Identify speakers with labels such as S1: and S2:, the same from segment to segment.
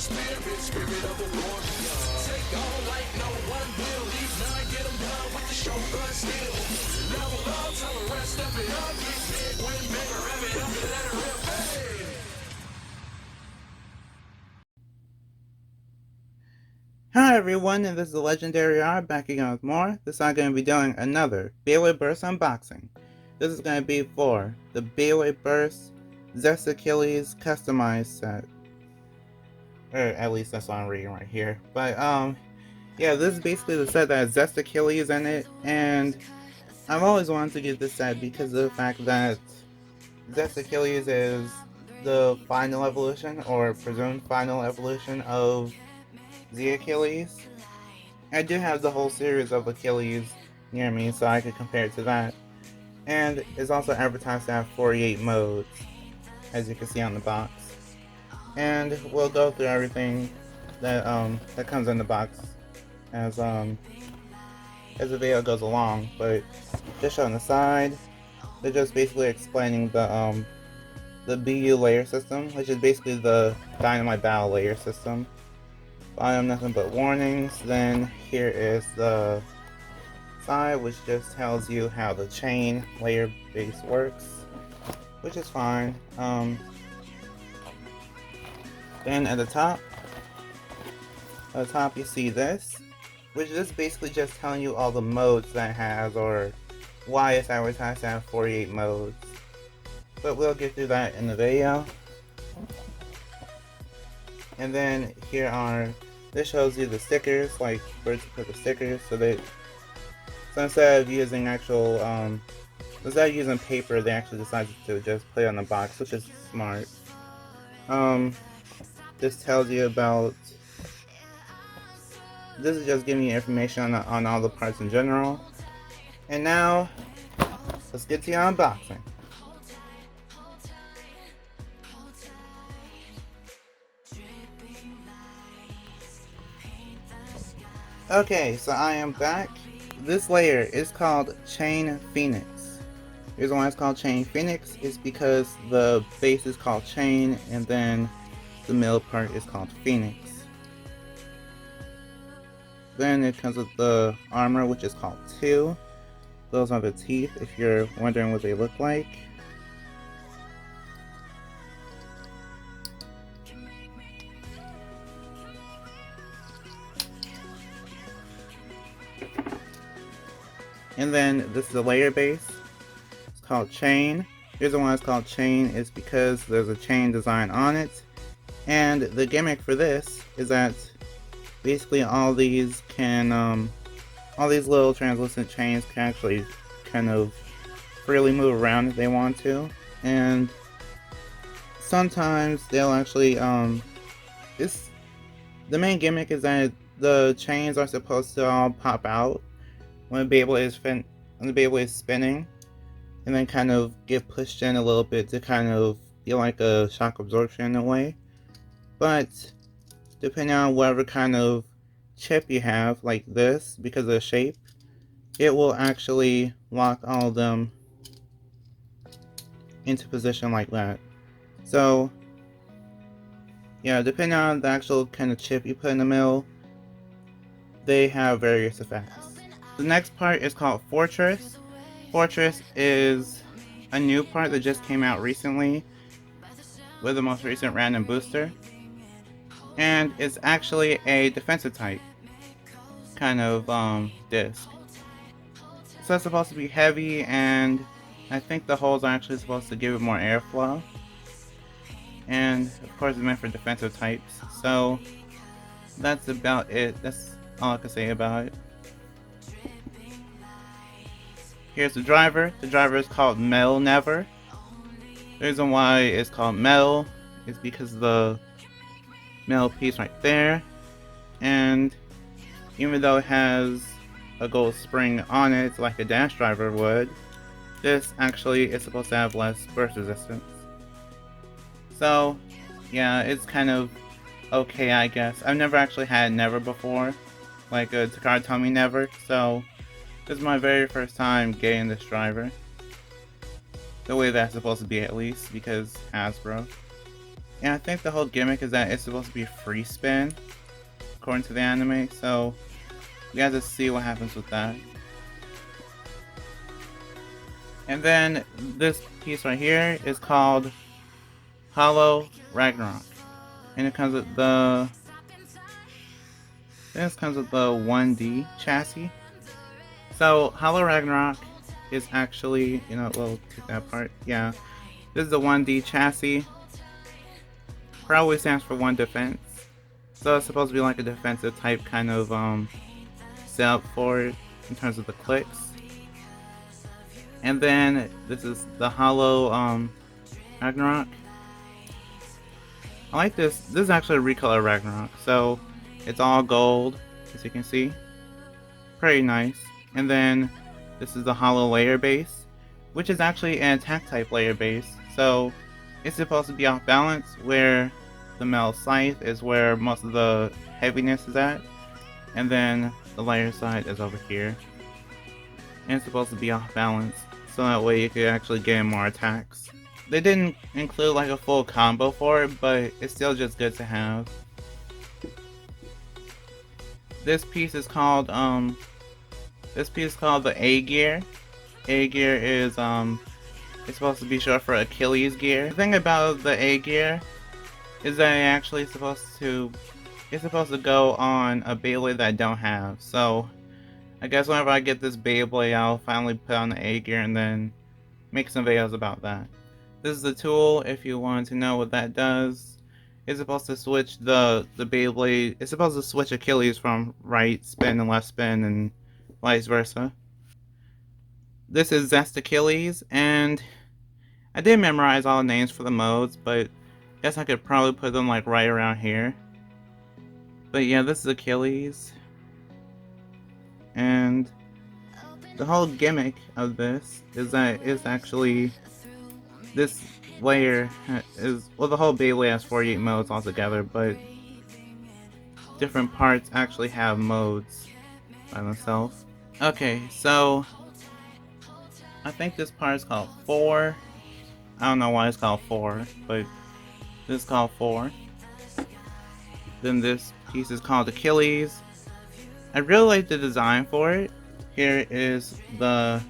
S1: Hi everyone, and this is the Legendary R back again with more. This time I'm going to be doing another Beyblade Burst unboxing. This is going to be for the Beyblade Burst Zest Achilles customized set. Or at least that's what I'm reading right here. But yeah, this is basically the set that has Zest Achilles in it, and I've always wanted to get this set because of the fact that Zest Achilles is the final evolution, or presumed final evolution of the Achilles. I do have the whole series of Achilles near me, so I could compare it to that. And it's also advertised to have 48 modes, as you can see on the box. And we'll go through everything that that comes in the box as the video goes along. But just on the side, they're just basically explaining the BU layer system, which is basically the Dynamite Battle layer system. Bottom, nothing but warnings. Then here is the side, which just tells you how the chain layer base works, which is fine. Then at the top you see this, which is basically just telling you all the modes that it has, or why it's advertised to have 48 modes. But we'll get through that in the video. And then here this shows you the stickers, like where to put the stickers, so instead of using instead of using paper, they actually decided to just put it on the box, which is smart. This tells you about, this is just giving you information on all the parts in general. And now, let's get to the unboxing. Okay, so I am back. This layer is called Chain Phoenix. The reason why it's called Chain Phoenix is because the base is called Chain, and then the middle part is called Phoenix. Then it comes with the armor, which is called 2. Those are the teeth, if you're wondering what they look like. And then this is the layer base. It's called Chain. The reason why it's called Chain is because there's a chain design on it. And the gimmick for this is that basically all these little translucent chains can actually kind of freely move around if they want to. And sometimes they'll actually the main gimmick is that the chains are supposed to all pop out when the Beyblade is spinning, and then kind of get pushed in a little bit to kind of feel like a shock absorption in a way. But depending on whatever kind of chip you have, like this, because of the shape, it will actually lock all of them into position like that. So yeah, depending on the actual kind of chip you put in the middle, they have various effects. The next part is called Fortress. Fortress is a new part that just came out recently with the most recent random booster. And it's actually a defensive type kind of disc. So it's supposed to be heavy, and I think the holes are actually supposed to give it more airflow. And of course it's meant for defensive types. So that's about it. That's all I can say about it. Here's the driver. The driver is called Metal Never. The reason why it's called metal is because of the metal piece right there. And even though it has a gold spring on it like a dash driver would, this actually is supposed to have less burst resistance. So yeah, it's kind of okay, I guess. I've never actually had Never before, like a Takara Tomy Never, so this is my very first time getting this driver. The way that's supposed to be, at least, because Hasbro. And I think the whole gimmick is that it's supposed to be free spin, according to the anime, so we have to see what happens with that. And then this piece right here is called Hollow Ragnarok. And it comes with the 1D chassis. So Hollow Ragnarok is actually, we'll take that part. Yeah, this is the 1D chassis. Probably stands for one defense. So it's supposed to be like a defensive type kind of setup for it in terms of the clicks. And then this is the Hollow Ragnarok. I like this. This is actually a recolor Ragnarok, so it's all gold, as you can see. Pretty nice. And then this is the Hollow layer base, which is actually an attack type layer base. So it's supposed to be off balance, where the metal scythe is where most of the heaviness is at. And then the layer side is over here. And it's supposed to be off balance, so that way you could actually get more attacks. They didn't include like a full combo for it, but it's still just good to have. This piece is called the A gear. A gear is it's supposed to be short for Achilles gear. The thing about the A gear is that it's supposed to go on a Beyblade that I don't have. So I guess whenever I get this Beyblade, I'll finally put on the A gear and then make some videos about that. This is the tool, if you want to know what that does. It's supposed to switch the Beyblade. It's supposed to switch Achilles from right spin and left spin and vice versa. This is Zest Achilles, and I didn't memorize all the names for the modes, but I guess I could probably put them like right around here. But yeah, this is Achilles. And the whole gimmick of this is that it's actually, this layer is, well, the whole Beyblade has 48 modes altogether, but different parts actually have modes by themselves. Okay, so I think this part is called 4. I don't know why it's called 4, but this is called 4. Then this piece is called Achilles. I really like the design for it. Here is the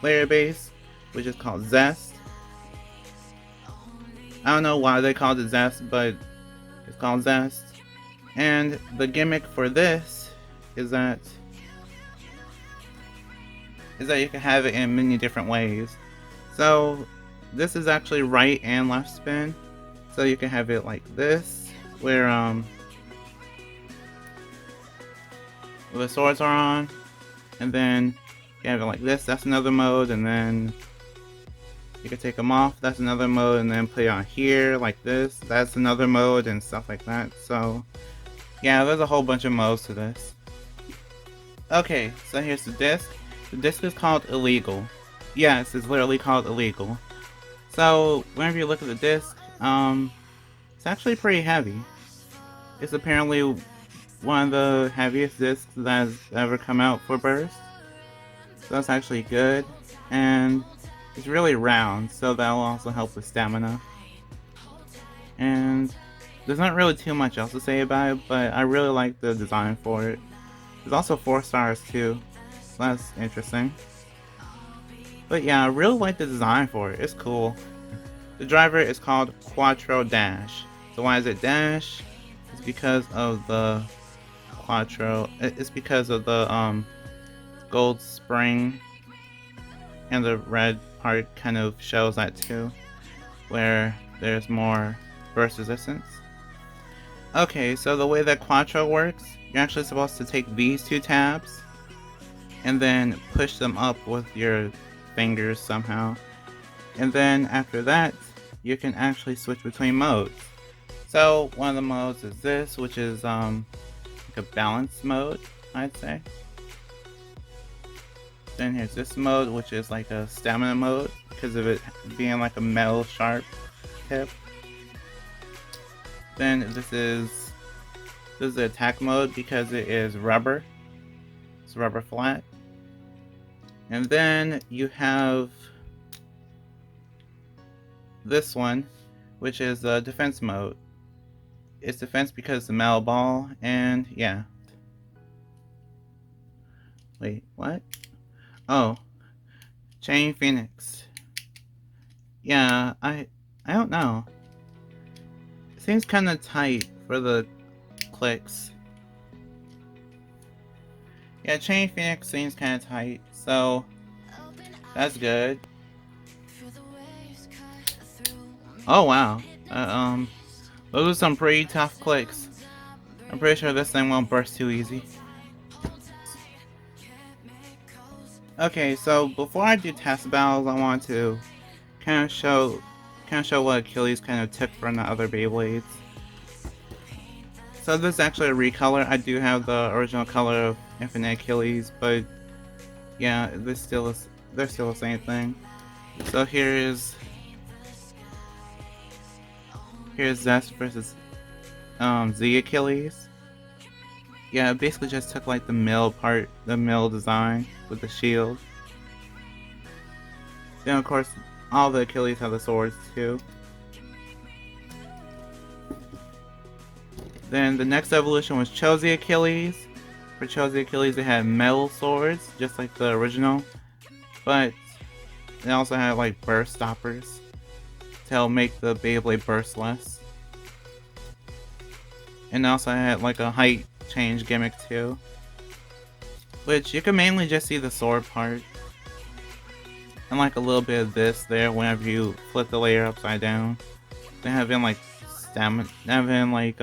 S1: layer base, which is called Zest. I don't know why they called it Zest, but it's called Zest. And the gimmick for this is that you can have it in many different ways. So this is actually right and left spin. So you can have it like this, where the swords are on, and then you have it like this. That's another mode, and then you can take them off. That's another mode, and then put it on here like this. That's another mode, and stuff like that. So yeah, there's a whole bunch of modes to this. Okay, so here's the disc. The disc is called Illegal. Yes, it's literally called Illegal. So whenever you look at the disc, it's actually pretty heavy. It's apparently one of the heaviest discs that has ever come out for Burst. So that's actually good. And it's really round, so that'll also help with stamina. And there's not really too much else to say about it, but I really like the design for it. There's also 4 stars too, so that's interesting. But yeah, I really like the design for it. It's cool. The driver is called Quattro Dash. So why is it Dash? It's because of the Quattro. It's because of the gold spring, and the red part kind of shows that too, where there's more burst resistance. Okay, so the way that Quattro works, you're actually supposed to take these 2 tabs and then push them up with your fingers somehow. And then after that, you can actually switch between modes. So one of the modes is this, which is like a balance mode, I'd say. Then here's this mode, which is like a stamina mode because of it being like a metal sharp tip. Then this is the attack mode because it is rubber. It's rubber flat. And then you have this one, which is the defense mode. It's defense because it's a metal ball, and yeah. Wait, what? Oh, Chain Phoenix. Yeah, I don't know. It seems kind of tight for the clicks. Yeah, Chain Phoenix seems kind of tight, so that's good. Oh wow, those are some pretty tough clicks. I'm pretty sure this thing won't burst too easy. Okay, so before I do test battles, I want to kind of show what Achilles kind of took from the other Beyblades. So this is actually a recolor. I do have the original color of Infinite Achilles, but yeah, they're still the same thing. So here's Zest versus Z Achilles. Yeah, it basically just took like the mill design with the shield. Then of course all the Achilles have the swords too. Then the next evolution was Chosy Achilles. For Chosy Achilles they had metal swords, just like the original. But they also had like burst stoppers to help make the Beyblade burst less. And also had like a height change gimmick too. Which you can mainly just see the sword part. And like a little bit of this there whenever you flip the layer upside down. They have in like stamina, having like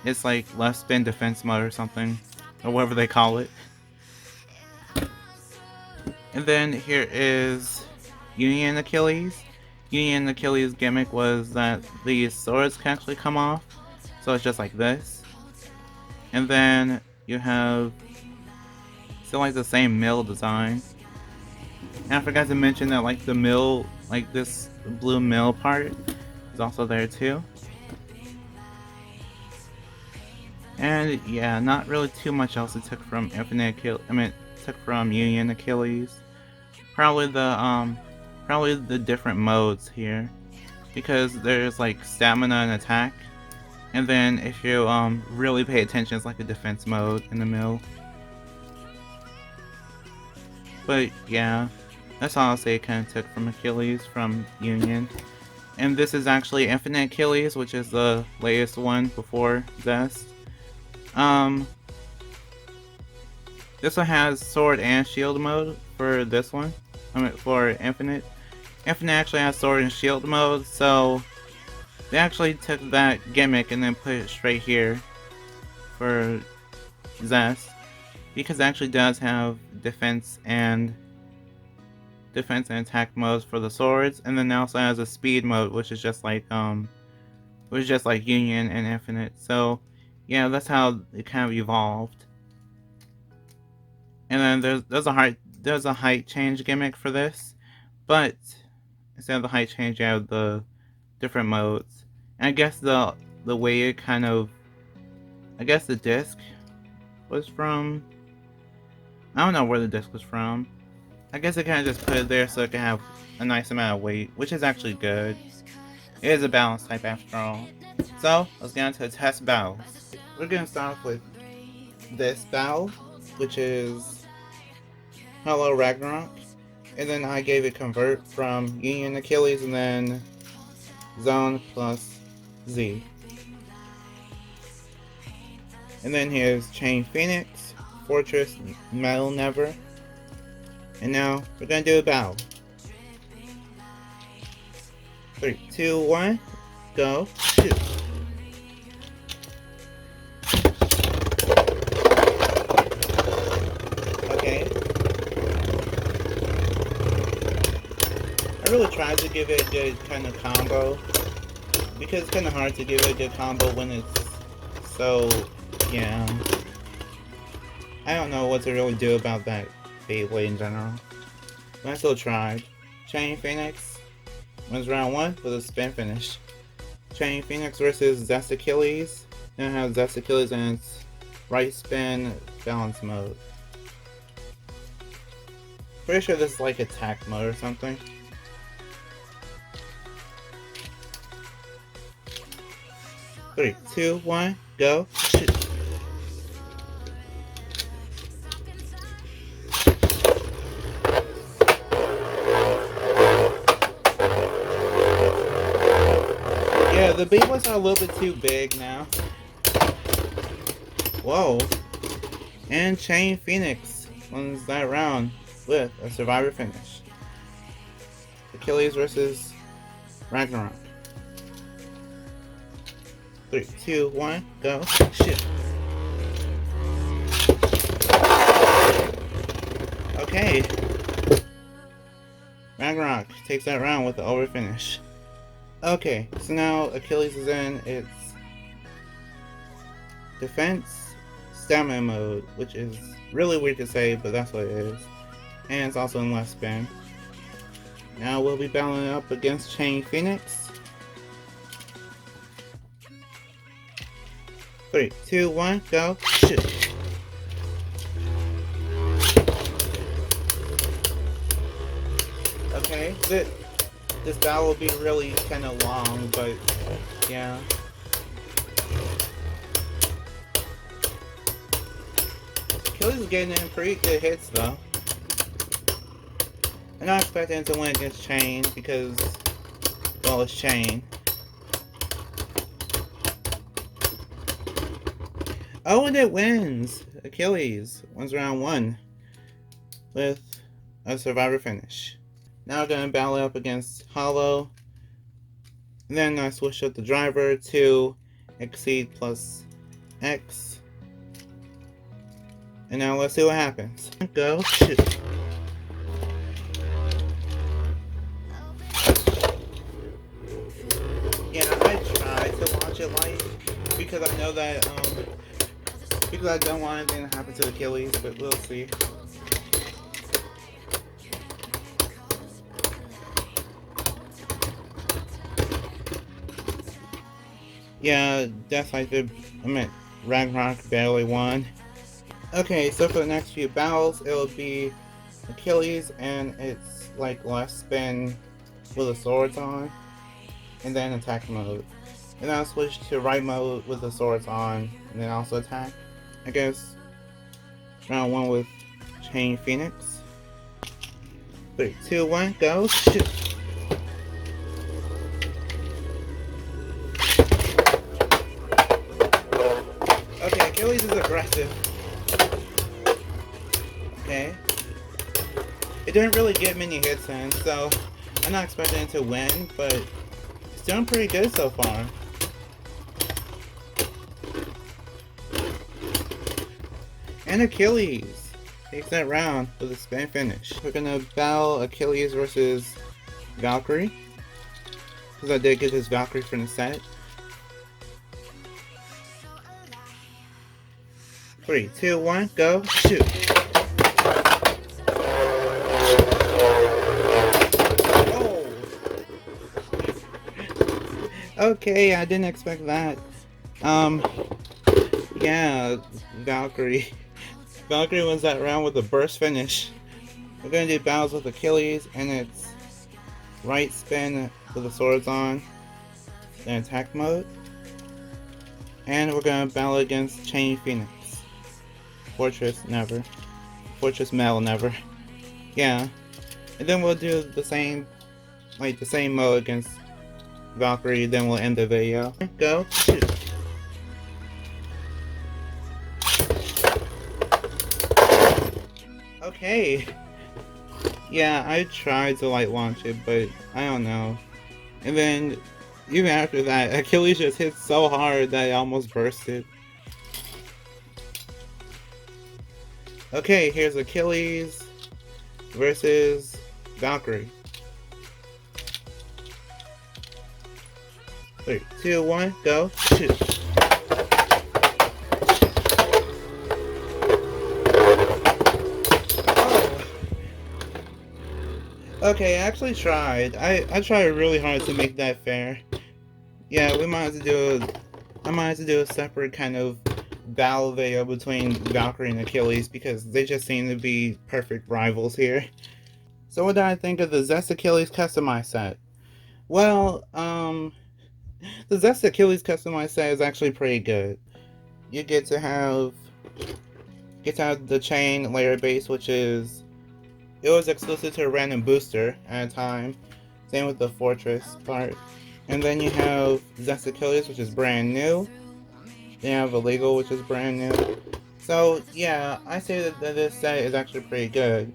S1: it's like left spin defense mode or something, or whatever they call it. And then here is Union Achilles. Union Achilles gimmick was that these swords can actually come off, so it's just like this. And then you have still like the same mill design. And I forgot to mention that like the mill, like this blue mill part is also there too. And yeah, not really too much else it took from took from Union Achilles. Probably the different modes here, because there's like stamina and attack, and then if you really pay attention, it's like a defense mode in the mill. But yeah, that's all I'll say it kind of took from Achilles from Union. And this is actually Infinite Achilles, which is the latest one before Zest. This one has sword and shield mode for this one. For Infinite. Infinite actually has sword and shield mode, so they actually took that gimmick and then put it straight here for Zest, because it actually does have defense and attack modes for the swords, and then it also has a speed mode, which is just like Union and Infinite. So yeah, that's how it kind of evolved. And then there's a height change gimmick for this, but instead of the height change, you have the different modes. And I guess the way it kind of, I guess the disc was from, I don't know where the disc was from. I guess it kind of just put it there so it can have a nice amount of weight, which is actually good. It is a balance type after all. So let's get into the test battles. We're gonna start off with this battle, which is Hello Ragnarok, and then I gave it convert from Union Achilles and then Zone plus Z. And then here's Chain Phoenix, Fortress, Metal Never. And now we're gonna do a battle. 3, 2, 1, go, shoot. I really tried to give it a good kind of combo, because it's kind of hard to give it a good combo when it's so, yeah. I don't know what to really do about that Beyblade in general, but I still tried. Chain Phoenix wins round 1 with a spin finish. Chain Phoenix versus Zest Achilles. Now I have Zest Achilles in its right spin balance mode. Pretty sure this is like attack mode or something. 3, 2, 1, go, shoot. Yeah, the Beyblades are a little bit too big now. Whoa. And Chain Phoenix wins that round with a survivor finish. Achilles versus Ragnarok. 3, 2, 1, go, shoot. Okay. Ragnarok takes that round with the over finish. Okay, so now Achilles is in its defense stamina mode, which is really weird to say, but that's what it is. And it's also in left spin. Now we'll be battling up against Chain Phoenix. 3, 2, 1, go, shoot. Okay, this battle will be really kind of long, but yeah. Achilles is getting in pretty good hits though. I'm not expecting him to win against Chain because, well, it's Chain. Oh, and it wins! Achilles wins round 1 with a survivor finish. Now we're going to battle up against Hollow. And then I switch up the driver to Exceed plus X. And now let's see what happens. Go, shoot. Yeah, I tried to watch it live because I know that, because I don't want anything to happen to Achilles, but we'll see. Yeah, that's like Ragnarok barely won. Okay, so for the next few battles, it'll be Achilles and it's like left spin with the swords on, and then attack mode. And then I'll switch to right mode with the swords on, and then also attack. I guess round 1 with Chain Phoenix. 3, 2, 1, go, shoot. Okay, Achilles is aggressive. Okay. It didn't really get many hits in, so I'm not expecting it to win, but it's doing pretty good so far. And Achilles takes that round with a spin finish. We're gonna battle Achilles versus Valkyrie, because I did get this Valkyrie from the set. 3, 2, 1, go, shoot. Oh! Okay, I didn't expect that. Yeah, Valkyrie. Valkyrie wins that round with a burst finish. We're gonna do battles with Achilles, and it's right spin with the swords on, then attack mode. And we're gonna battle against Chain Phoenix. Fortress, never. Fortress Metal, never. Yeah. And then we'll do the same mode against Valkyrie, then we'll end the video. Go, shoot. Okay. Yeah, I tried to launch it, but I don't know. And then, even after that, Achilles just hit so hard that it almost bursted. Okay, here's Achilles versus Valkyrie. 3, 2, 1, go, shoot. Oh. Okay, I actually tried. I tried really hard to make that fair. Yeah, I might have to do a separate kind of battle video between Valkyrie and Achilles because they just seem to be perfect rivals here. So what did I think of the Zest Achilles customized set? Well, The Zest Achilles customized set is actually pretty good. You get to have the chain layer base, which is it was exclusive to a random booster at a time. Same with the fortress part. And then you have Zest Achilles, which is brand new. Then you have Illegal, which is brand new. So yeah, I say that this set is actually pretty good.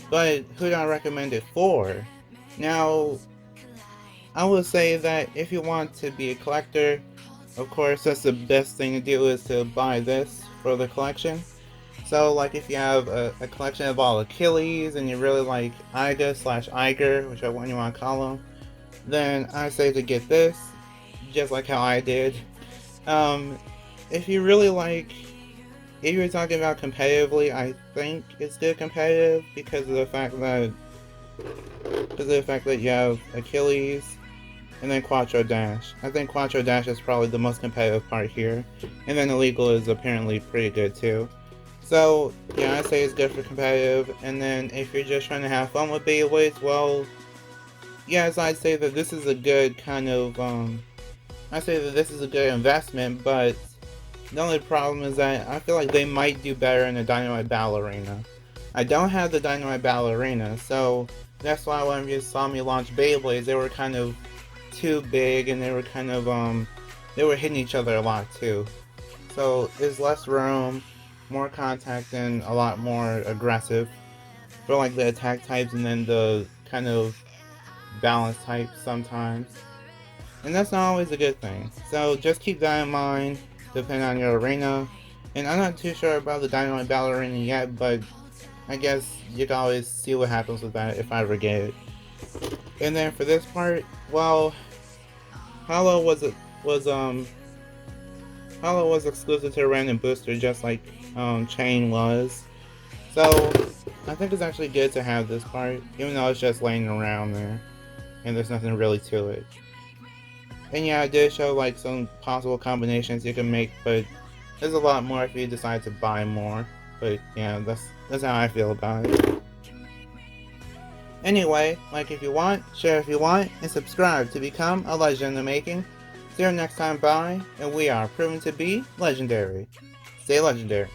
S1: But who do I recommend it for? Now, I would say that if you want to be a collector, of course that's the best thing to do is to buy this for the collection. So like if you have a collection of all Achilles and you really like Iga/Iger, whichever one you want to call them, then I say to get this, just like how I did. If you really like, if you're talking about competitively, I think it's good competitive because of the fact that you have Achilles and then Quattro Dash. I think Quattro Dash is probably the most competitive part here, and then Illegal is apparently pretty good too. So yeah, I say it's good for competitive. And then if you're just trying to have fun with Beyblades, well, yes, I'd say that this is a good kind of I say that this is a good investment, but the only problem is that I feel like they might do better in the Dynamite Battle Arena. I don't have the Dynamite Battle Arena, so that's why when you saw me launch Beyblades, they were kind of too big and they were kind of they were hitting each other a lot too. So there's less room, more contact, and a lot more aggressive for like the attack types and then the kind of balance types sometimes. And that's not always a good thing. So just keep that in mind, depending on your arena. And I'm not too sure about the Dynamite Battle Arena yet, but I guess you can always see what happens with that if I ever get it. And then for this part, well, Hollow was exclusive to a random booster, just like Chain was. So I think it's actually good to have this part, even though it's just laying around there, and there's nothing really to it. And yeah, I did show like some possible combinations you can make, but there's a lot more if you decide to buy more. But yeah, that's how I feel about it. Anyway, like if you want, share if you want, and subscribe to become a legend in the making. See you next time, bye, and we are proven to be legendary. Stay legendary.